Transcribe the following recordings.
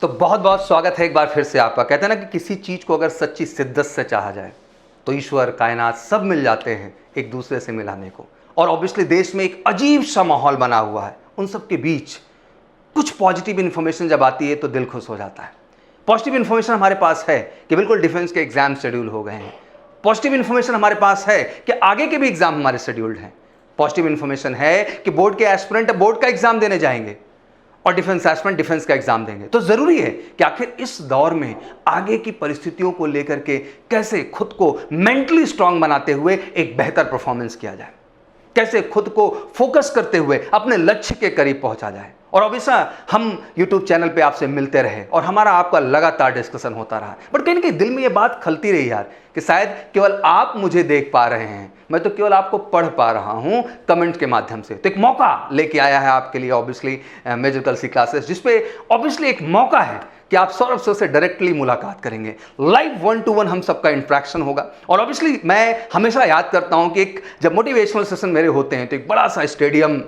तो बहुत बहुत स्वागत है एक बार फिर से आपका। कहते हैं ना कि किसी चीज़ को अगर सच्ची शिद्दत से चाहा जाए तो ईश्वर कायनात सब मिल जाते हैं एक दूसरे से मिलाने को। और ऑब्वियसली देश में एक अजीब सा माहौल बना हुआ है, उन सब के बीच कुछ पॉजिटिव इन्फॉर्मेशन जब आती है तो दिल खुश हो जाता है। पॉजिटिव इन्फॉर्मेशन हमारे पास है कि बिल्कुल डिफेंस के एग्जाम शेड्यूल हो गए हैं। पॉजिटिव इन्फॉर्मेशन हमारे पास है कि आगे के भी एग्जाम हमारे शेड्यूल्ड हैं। पॉजिटिव इन्फॉर्मेशन है कि बोर्ड के एस्पिरेंट बोर्ड का एग्जाम देने जाएंगे और डिफेंस एस्पिरेंट डिफेंस का एग्जाम देंगे। तो जरूरी है कि आखिर इस दौर में आगे की परिस्थितियों को लेकर के कैसे खुद को मेंटली स्ट्रांग बनाते हुए एक बेहतर परफॉर्मेंस किया जाए, कैसे खुद को फोकस करते हुए अपने लक्ष्य के करीब पहुंचा जाए। और हमेशा हम YouTube चैनल पे आपसे मिलते रहे और हमारा आपका लगातार डिस्कशन होता रहा, बट कहीं ना कहीं दिल में ये बात खलती रही यार कि शायद केवल आप मुझे देख पा रहे हैं, मैं तो केवल आपको पढ़ पा रहा हूं कमेंट के माध्यम से। तो एक मौका लेके आया है आपके लिए ऑब्वियसली मेजर सी क्लासेस, जिसपे ऑब्वियसली एक मौका है कि आप सौरभ सर से डायरेक्टली मुलाकात करेंगे, लाइव 1-to-1 हम सबका इंटरेक्शन होगा। और ऑब्वियसली मैं हमेशा याद करता हूं कि एक जब मोटिवेशनल सेशन मेरे होते हैं तो एक बड़ा सा स्टेडियम,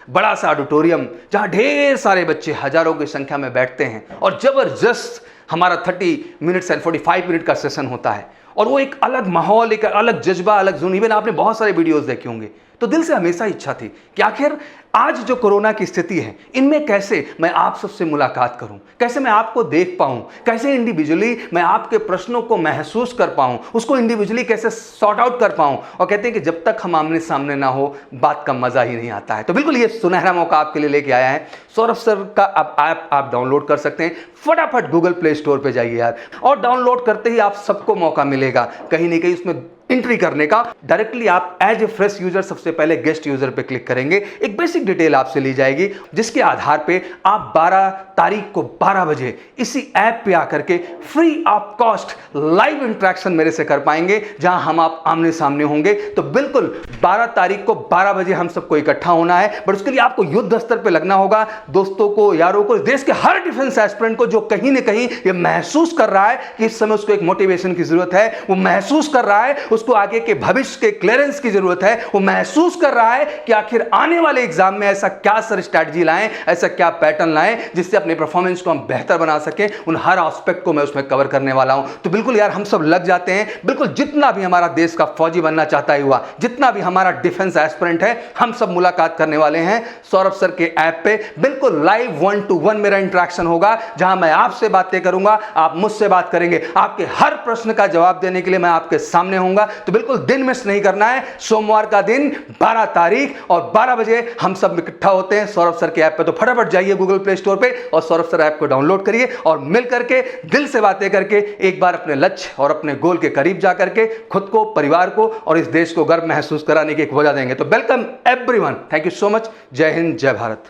बड़ा सा ऑडिटोरियम जहां ढेर सारे बच्चे हजारों की संख्या में बैठते हैं और जबरदस्त हमारा 30 मिनट्स एंड 45 मिनट का सेशन होता है। और वो एक अलग माहौल, एक अलग जज्बा, अलग जुनून। इवन आपने बहुत सारे वीडियोस देखे होंगे। तो दिल से हमेशा इच्छा थी कि आखिर आज जो कोरोना की स्थिति है इनमें कैसे मैं आप सबसे मुलाकात करूं, कैसे मैं आपको देख पाऊं, कैसे इंडिविजुअली मैं आपके प्रश्नों को महसूस कर पाऊं, उसको इंडिविजुअली कैसे सॉर्ट आउट कर पाऊं। और कहते हैं कि जब तक हम आमने सामने ना हो बात का मजा ही नहीं आता है। तो बिल्कुल ये सुनहरा मौका आपके लिए लेके आया है। सौरभ सर का अब ऐप आप डाउनलोड कर सकते हैं। फटाफट गूगल प्ले स्टोर पे जाइए यार, और डाउनलोड करते ही आप सबको मौका मिलेगा कहीं ना कहीं उसमें एंट्री करने का। डायरेक्टली आप एज ए फ्रेश यूजर सबसे पहले गेस्ट यूजर पे क्लिक करेंगे, एक बेसिक डिटेल आपसे ली जाएगी जिसके आधार पे आप 12 तारीख को 12 बजे इसी ऐप पे आकर के free of cost live interaction मेरे से कर पाएंगे, जहां हम आप आमने सामने होंगे। तो बिल्कुल 12 तारीख को 12 बजे हम सबको इकट्ठा होना है, बट उसके लिए आपको युद्ध स्तर पे लगना होगा। दोस्तों को, यारों को, देश के हर डिफेंस एस्पिरेंट को जो कहीं ना कहीं ये महसूस कर रहा है कि इस समय उसको एक मोटिवेशन की जरूरत है, वो महसूस कर रहा है उसको आगे के भविष्य के क्लियरेंस की जरूरत है, वो महसूस कर रहा है कि आखिर आने वाले एग्जाम में ऐसा क्या सर स्ट्रैटेजी लाएं, ऐसा क्या पैटर्न लाएं जिससे अपने परफॉर्मेंस को हम बेहतर बना सकें। उन हर एस्पेक्ट को मैं उसमें कवर करने वाला हूं। तो बिल्कुल यार हम सब लग जाते हैं। बिल्कुल जितना भी हमारा देश का फौजी बनना चाहता है हुआ, जितना भी हमारा डिफेंस एस्पिरेंट है, हम सब मुलाकात करने वाले हैं सौरभ सर के ऐप पे। बिल्कुल लाइव 1-to-1 मेरा इंटरेक्शन होगा, जहां मैं आपसे बातें करूंगा, आप मुझसे बात करेंगे, आपके हर प्रश्न का जवाब देने के लिए मैं आपके सामने होऊंगा। तो बिल्कुल दिन मिस नहीं करना है। सोमवार का दिन 12 तारीख और 12 बजे हम सब इकट्ठा होते हैं सौरभ सर के ऐप पे। तो फटाफट जाइए गूगल प्ले स्टोर पे और सौरभ सर ऐप को डाउनलोड करिए और मिल करके दिल से बातें करके एक बार अपने लक्ष्य और अपने गोल के करीब जा करके खुद को, परिवार को और इस देश को गर्व महसूस कराने की एक वजह देंगे। तो welcome everyone, thank you so much. जय हिंद, जय भारत।